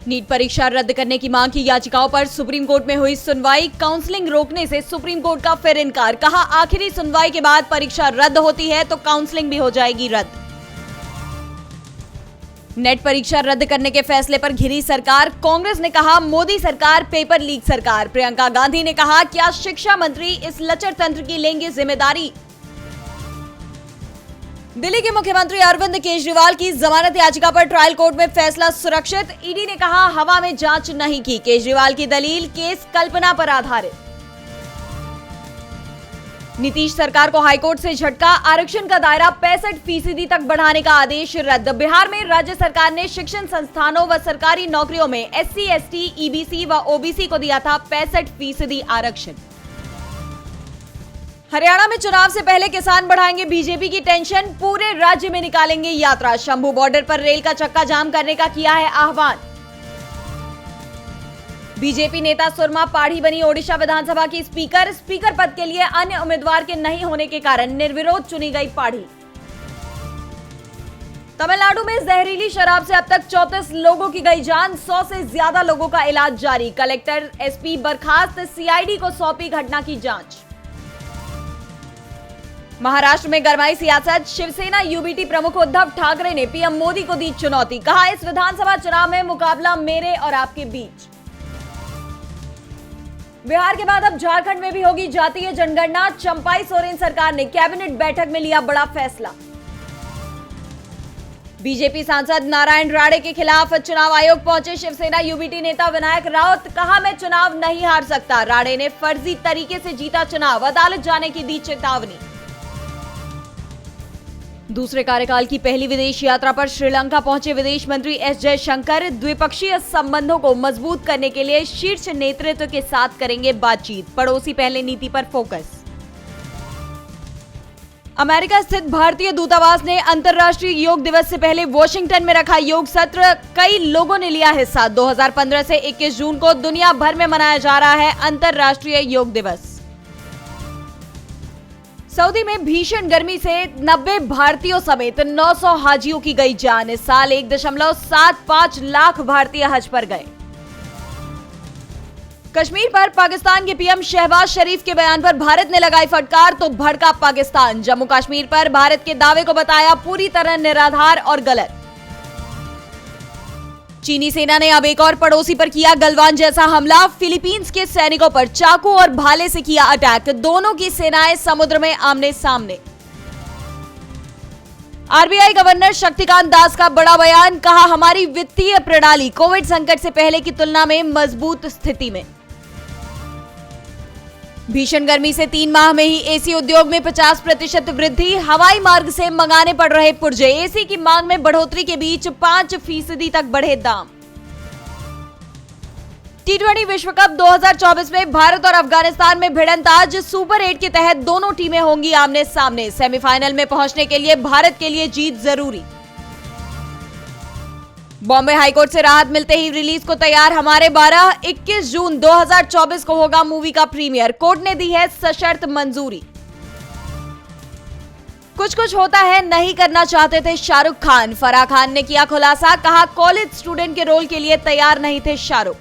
NEET परीक्षा रद्द करने की मांग की याचिकाओं पर सुप्रीम कोर्ट में हुई सुनवाई। काउंसलिंग रोकने से सुप्रीम कोर्ट का फिर इनकार। कहा आखिरी सुनवाई के बाद परीक्षा रद्द होती है तो काउंसलिंग भी हो जाएगी रद्द। नेट परीक्षा रद्द करने के फैसले पर घिरी सरकार। कांग्रेस ने कहा मोदी सरकार पेपर लीक सरकार। प्रियंका गांधी ने कहा क्या शिक्षा मंत्री इस लचर तंत्र की लेंगे जिम्मेदारी। दिल्ली के मुख्यमंत्री अरविंद केजरीवाल की जमानत याचिका पर ट्रायल कोर्ट में फैसला सुरक्षित। ईडी ने कहा हवा में जांच नहीं की। केजरीवाल की दलील केस कल्पना पर आधारित। नीतीश सरकार को हाईकोर्ट से झटका। आरक्षण का दायरा 65% तक बढ़ाने का आदेश रद्द। बिहार में राज्य सरकार ने शिक्षण संस्थानों व सरकारी नौकरियों में SC, ST, EBC व OBC को दिया था 65% आरक्षण। हरियाणा में चुनाव से पहले किसान बढ़ाएंगे बीजेपी की टेंशन। पूरे राज्य में निकालेंगे यात्रा। शंभू बॉर्डर पर रेल का चक्का जाम करने का किया है आह्वान। बीजेपी नेता सुरमा पाढ़ी बनी ओडिशा विधानसभा की स्पीकर। स्पीकर पद के लिए अन्य उम्मीदवार के नहीं होने के कारण निर्विरोध चुनी गई पाढ़ी। तमिलनाडु में जहरीली शराब से अब तक 34 लोगों की गई जान। 100 से ज्यादा लोगों का इलाज जारी। कलेक्टर SP बर्खास्त। CID को सौंपी घटना की जांच। महाराष्ट्र में गरमाई सियासत। शिवसेना UBT प्रमुख उद्धव ठाकरे ने PM मोदी को दी चुनौती। कहा इस विधानसभा चुनाव में मुकाबला मेरे और आपके बीच। बिहार के बाद अब झारखंड में भी होगी जातीय जनगणना। चंपाई सोरेन सरकार ने कैबिनेट बैठक में लिया बड़ा फैसला। बीजेपी सांसद नारायण राणे के खिलाफ चुनाव आयोग पहुंचे शिवसेना UBT नेता विनायक राउत। कहा मैं चुनाव नहीं हार सकता। राणे ने फर्जी तरीके से जीता चुनाव। अदालत जाने की दी चेतावनी। दूसरे कार्यकाल की पहली विदेश यात्रा पर श्रीलंका पहुंचे विदेश मंत्री S जयशंकर। द्विपक्षीय संबंधों को मजबूत करने के लिए शीर्ष नेतृत्व के साथ करेंगे बातचीत। पड़ोसी पहले नीति पर फोकस। अमेरिका स्थित भारतीय दूतावास ने अंतर्राष्ट्रीय योग दिवस से पहले वॉशिंगटन में रखा योग सत्र। कई लोगों ने लिया हिस्सा। 2015 से 21 जून को दुनिया भर में मनाया जा रहा है अंतर्राष्ट्रीय योग दिवस। सऊदी में भीषण गर्मी से 90 भारतीयों समेत 900 हाजियों की गई जान। इस साल 1.75 लाख भारतीय हज पर गए। कश्मीर पर पाकिस्तान के PM शहबाज शरीफ के बयान पर भारत ने लगाई फटकार तो भड़का पाकिस्तान। जम्मू कश्मीर पर भारत के दावे को बताया पूरी तरह निराधार और गलत। चीनी सेना ने अब एक और पड़ोसी पर किया गलवान जैसा हमला। फिलीपींस के सैनिकों पर चाकू और भाले से किया अटैक। दोनों की सेनाएं समुद्र में आमने सामने। RBI गवर्नर शक्तिकांत दास का बड़ा बयान। कहा हमारी वित्तीय प्रणाली कोविड संकट से पहले की तुलना में मजबूत स्थिति में। भीषण गर्मी से 3 माह में ही AC उद्योग में 50% वृद्धि। हवाई मार्ग से मंगाने पड़ रहे पुर्जे। AC की मांग में बढ़ोतरी के बीच 5% तक बढ़े दाम। T20 विश्व कप 2024 में भारत और अफगानिस्तान में भिड़ंत आज। सुपर 8 के तहत दोनों टीमें होंगी आमने सामने। सेमीफाइनल में पहुंचने के लिए भारत के लिए जीत जरूरी। बॉम्बे हाईकोर्ट से राहत मिलते ही रिलीज को तैयार हमारे 12। 21 जून 2024 को होगा मूवी का प्रीमियर। कोर्ट ने दी है सशर्त मंजूरी। कुछ होता है नहीं करना चाहते थे शाहरुख खान। फराह खान ने किया खुलासा। कहा कॉलेज स्टूडेंट के रोल के लिए तैयार नहीं थे शाहरुख।